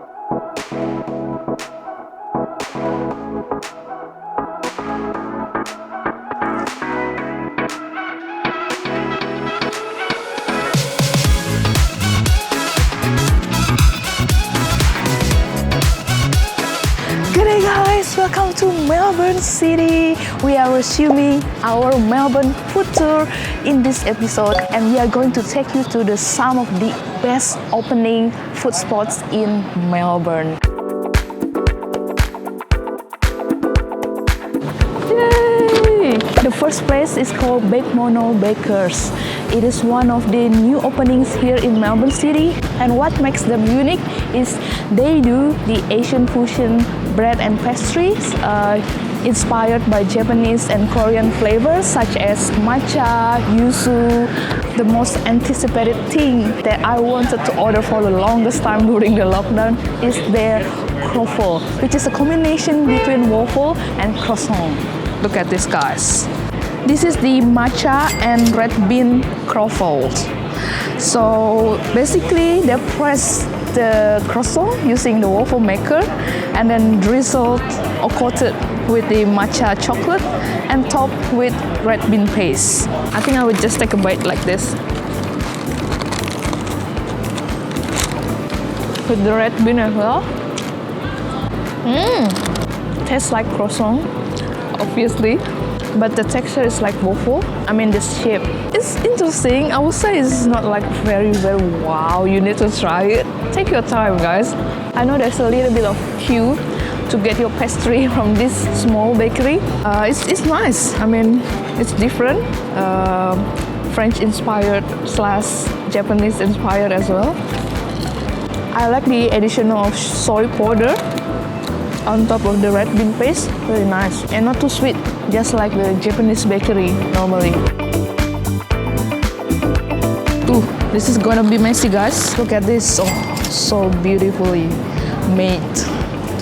Good day guys, welcome to Melbourne City. We are resuming our Melbourne food tour in this episode, and we are going to take you to some of the best opening food spots in Melbourne. Yay! The first place is called Bake Mono Bakers. It is one of the new openings here in Melbourne City, and what makes them unique is they do the Asian fusion bread and pastries inspired by Japanese and Korean flavors such as matcha, yuzu. The most anticipated thing that I wanted to order for the longest time during the lockdown is their croffle, which is a combination between waffle and croissant. Look at this, guys. This is the matcha and red bean croffles. So basically they press the croissant using the waffle maker and then drizzled or coated with the matcha chocolate and topped with red bean paste. I think I would just take a bite like this. With the red bean as well. Tastes like croissant, obviously. But the texture is like waffle. I mean, the shape. It's interesting. I would say it's not like very wow. You need to try it. Take your time, guys. I know there's a little bit of queue to get your pastry from this small bakery. It's nice. I mean, it's different. French inspired / Japanese inspired as well. I like the addition of soy powder on top of the red bean paste. Very nice and not too sweet, just like the Japanese bakery normally. Ooh, this is gonna be messy, guys. Look at this. Oh, so beautifully made.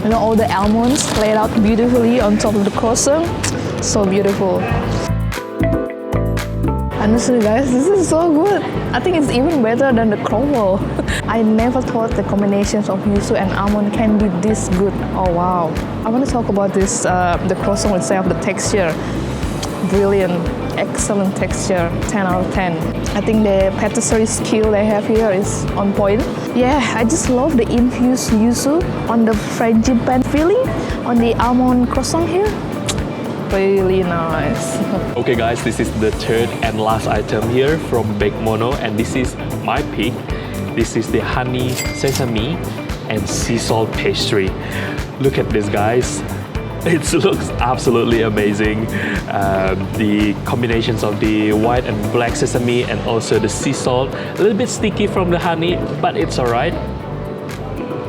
You know, all the almonds laid out beautifully on top of the croissant. So beautiful. Honestly, guys, this is so good. I think it's even better than the croffle. I never thought the combinations of yuzu and almond can be this good. Oh wow. I want to talk about this, the croissant itself, the texture. Brilliant, excellent texture, 10 out of 10. I think the patisserie skill they have here is on point. Yeah, I just love the infused yuzu on the frangipane filling on the almond croissant here. Really nice. Okay guys, this is the third and last item here from Bake Mono, and this is my pick. This is the honey sesame and sea salt pastry. Look at this, guys. It looks absolutely amazing. The combinations of the white and black sesame and also the sea salt. A little bit sticky from the honey, but it's alright.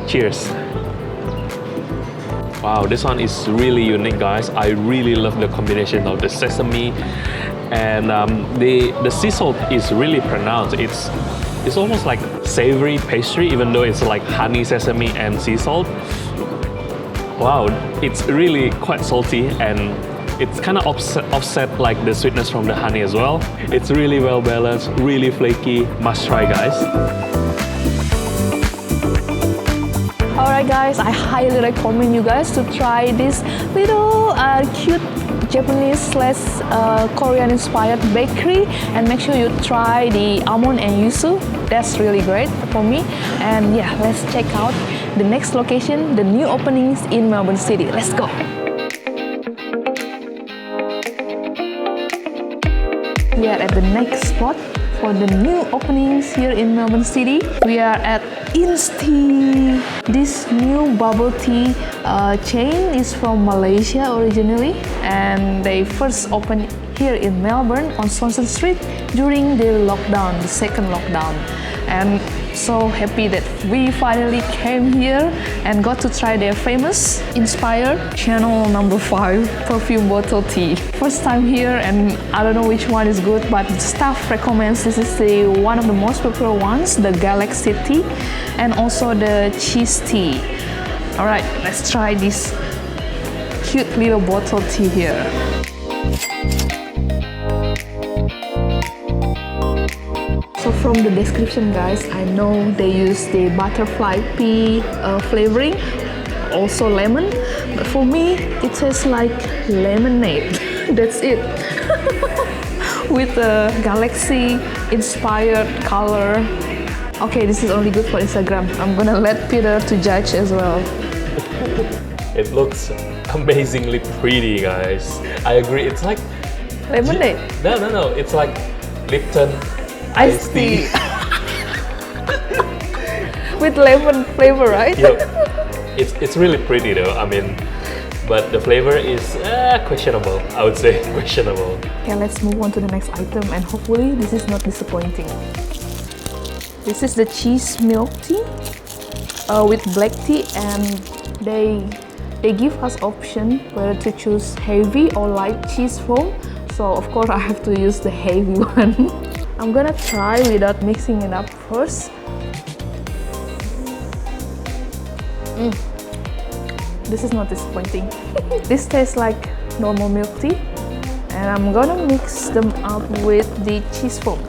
Cheers. Wow, this one is really unique, guys. I really love the combination of the sesame and the sea salt is really pronounced. It's almost like savory pastry, even though it's like honey, sesame, and sea salt. Wow, it's really quite salty and it's kind of offset like the sweetness from the honey as well. It's really well balanced, really flaky. Must try, guys. Alright guys, I highly recommend you guys to try this little cute Japanese / Korean inspired bakery, and make sure you try the almond and yuzu. That's really great for me. And yeah, let's check out the next location, the new openings in Melbourne City. Let's go. We are at the next spot for the new openings here in Melbourne City. We are at Insti. This new bubble tea chain is from Malaysia originally, and they first opened here in Melbourne on Swanston Street during the lockdown, the second lockdown. And so happy that we finally came here and got to try their famous inspired Channel No. 5 perfume bottle tea. First time here, and I don't know which one is good, but staff recommends this is one of the most popular ones, the Galaxy tea and also the cheese tea. Alright, let's try this cute little bottle tea here. So So from the description, guys, I know they use the butterfly pea flavoring, also lemon. But for me, it tastes like lemonade. That's it. With a galaxy-inspired color. Okay, this is only good for Instagram. I'm gonna let Peter to judge as well. It looks amazingly pretty, guys. I agree. It's like Lemonade. No. It's like Lipton Iced tea. With lemon flavor, right? Yep. It's really pretty though. I mean, but the flavor is questionable. I would say questionable. Okay, let's move on to the next item, and hopefully this is not disappointing. This is the cheese milk tea with black tea, and they give us option whether to choose heavy or light cheese foam. So of course I have to use the heavy one. I'm gonna try without mixing it up first. This is not disappointing. This tastes like normal milk tea, and I'm gonna mix them up with the cheese foam.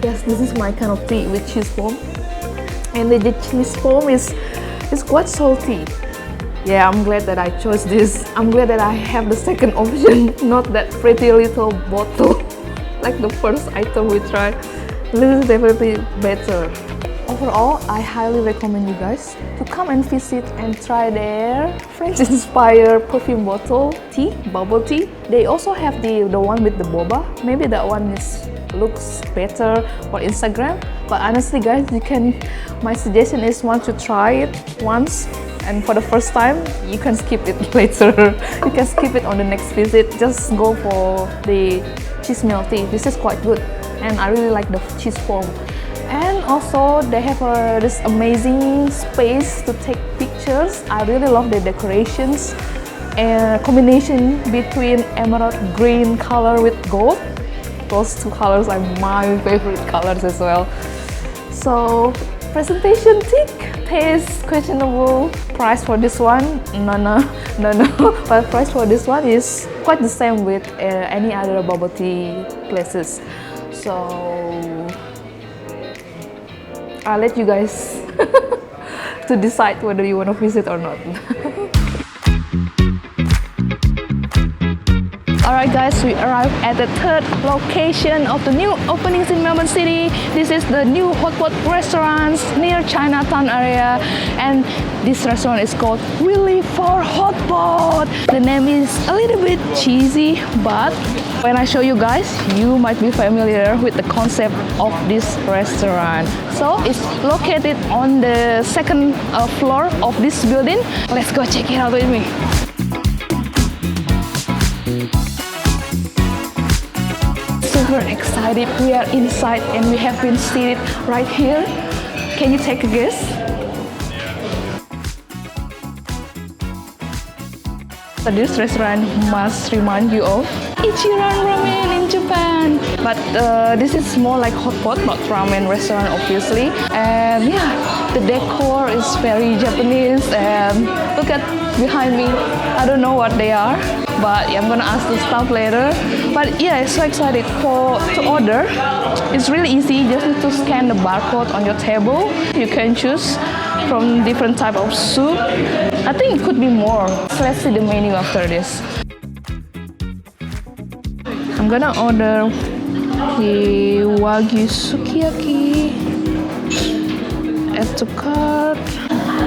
Yes, this is my kind of tea with cheese foam, and the cheese foam is quite salty. Yeah, I'm glad that I chose this. I'm glad that I have the second option, not that pretty little bottle like the first item we tried. This is definitely better. Overall, I highly recommend you guys to come and visit and try their French-inspired perfume bottle tea, bubble tea. They also have the one with the boba. Maybe that one looks better for Instagram. But honestly, guys, my suggestion is once you try it once, and for the first time, you can skip it later. You can skip it on the next visit. Just go for the cheese milk tea. This is quite good, and I really like the cheese foam. And also they have this amazing space to take pictures. I really love the decorations and combination between emerald green color with gold. Those two colors are my favorite colors as well. So presentation tick, taste questionable. Price for this one, no. But price for this one is quite the same with any other bubble tea places. So I'll let you guys to decide whether you want to visit or not. Alright guys, we arrived at the third location of the new openings in Melbourne City. This is the new hotpot restaurant near Chinatown area, and this restaurant is called Willie for Hotpot. The name is a little bit cheesy, but when I show you guys, you might be familiar with the concept of this restaurant. So it's located on the second floor of this building. Let's go check it out with me. Super excited. We are inside and we have been seated right here. Can you take a guess? So this restaurant must remind you of Ichiran Ramen in Japan. But this is more like hot pot, not ramen restaurant obviously. And yeah, the decor is very Japanese, and look at behind me. I don't know what they are, but yeah, I'm gonna ask the staff later. But yeah, so excited to order. It's really easy. You just need to scan the barcode on your table. You can choose from different type of soup. I think it could be more. So let's see the menu after this. I'm gonna order the Wagyu Sukiyaki. Add to cart.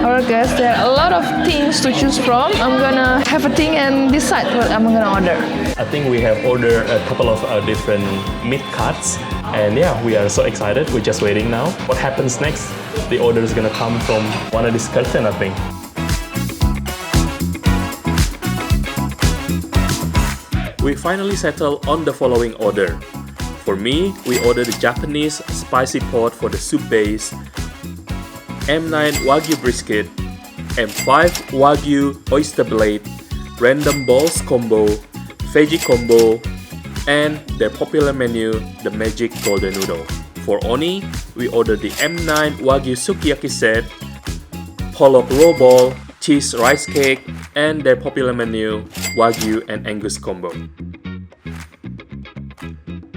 Alright guys, there are a lot of things to choose from. I'm gonna have a think and decide what I'm gonna order. I think we have ordered a couple of different meat cuts, and yeah, we are so excited. We're just waiting now. What happens next? The order is gonna come from one of these curtains, I think. We finally settled on the following order. For me, we ordered the Japanese spicy pot for the soup base, M9 Wagyu brisket, M5 Wagyu oyster blade, random balls combo, veggie combo, and their popular menu, the magic golden noodle. For Oni, we ordered the M9 Wagyu Sukiyaki set, pollock roll ball, cheese rice cake, and their popular menu, Wagyu and Angus combo.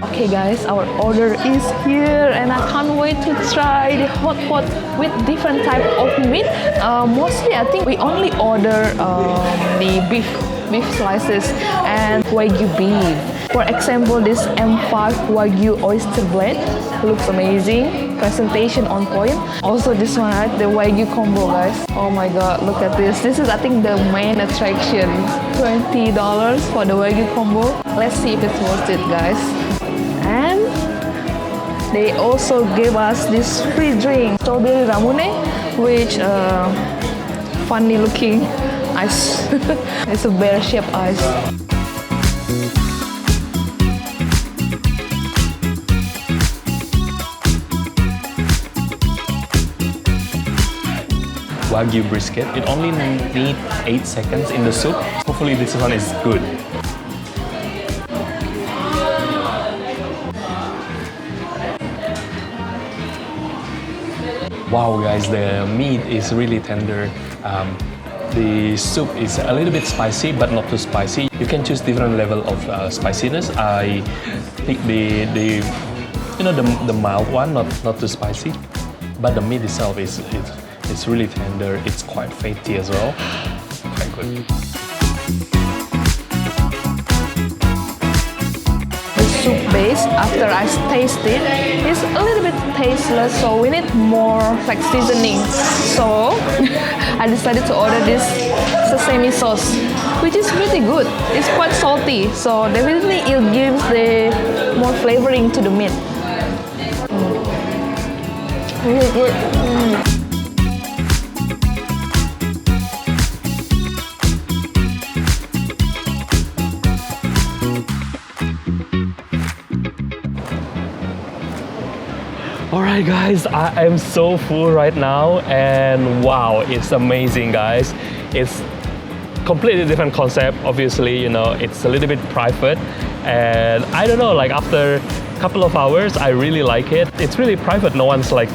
Okay guys, our order is here and I can't wait to try the hot pot with different type of meat. Mostly I think we only order the beef slices and Wagyu beef. For example, this M5 Wagyu oyster blade looks amazing. Presentation on point. Also this one, right? The Wagyu combo, guys. Oh my god, look at this. This is I think the main attraction. $20 for the Wagyu combo. Let's see if it's worth it, guys. And they also gave us this free drink, strawberry ramune, which funny looking ice. It's a bear-shaped ice. Wagyu brisket. It only needs 8 seconds in the soup. Hopefully this one is good. Wow guys, the meat is really tender. The soup is a little bit spicy, but not too spicy. You can choose different level of spiciness. I pick the mild one, not too spicy. But the meat itself is really tender. It's quite fatty as well. Quite good. The soup base, after I taste it, is a little bit tasteless, so we need more like seasoning. So I decided to order this sesame sauce, which is pretty good. It's quite salty, so definitely it gives the more flavoring to the meat. Really good. Alright guys, I am so full right now and wow, it's amazing guys. It's completely different concept, obviously, you know, it's a little bit private and I don't know, like after a couple of hours I really like it. It's really private, no one's like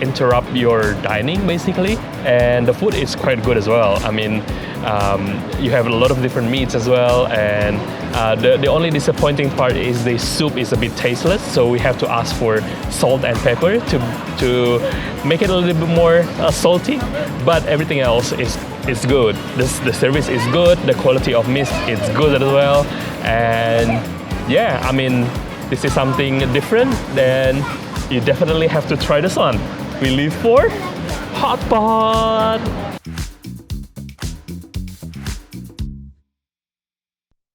interrupt your dining basically, and the food is quite good as well. I mean, you have a lot of different meats as well, and the only disappointing part is the soup is a bit tasteless, so we have to ask for salt and pepper to make it a little bit more salty, but everything else is good. The service is good, the quality of meat is good as well, and yeah, I mean, this is something different, then you definitely have to try this one. We leave for hot pot.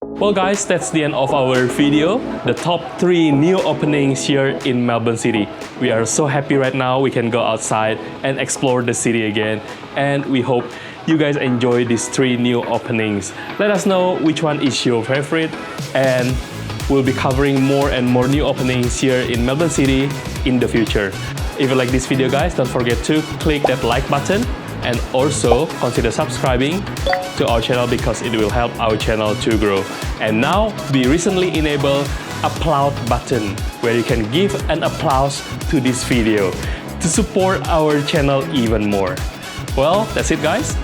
Well guys, that's the end of our video. The top 3 new openings here in Melbourne City. We are so happy right now we can go outside and explore the city again. And we hope you guys enjoy these 3 new openings. Let us know which one is your favorite, and we'll be covering more and more new openings here in Melbourne City in the future. If you like this video guys, don't forget to click that like button and also consider subscribing to our channel because it will help our channel to grow. And now we recently enabled applaud button where you can give an applause to this video to support our channel even more. Well, that's it guys.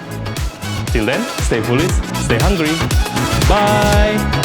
Till then, stay foolish, stay hungry. Bye!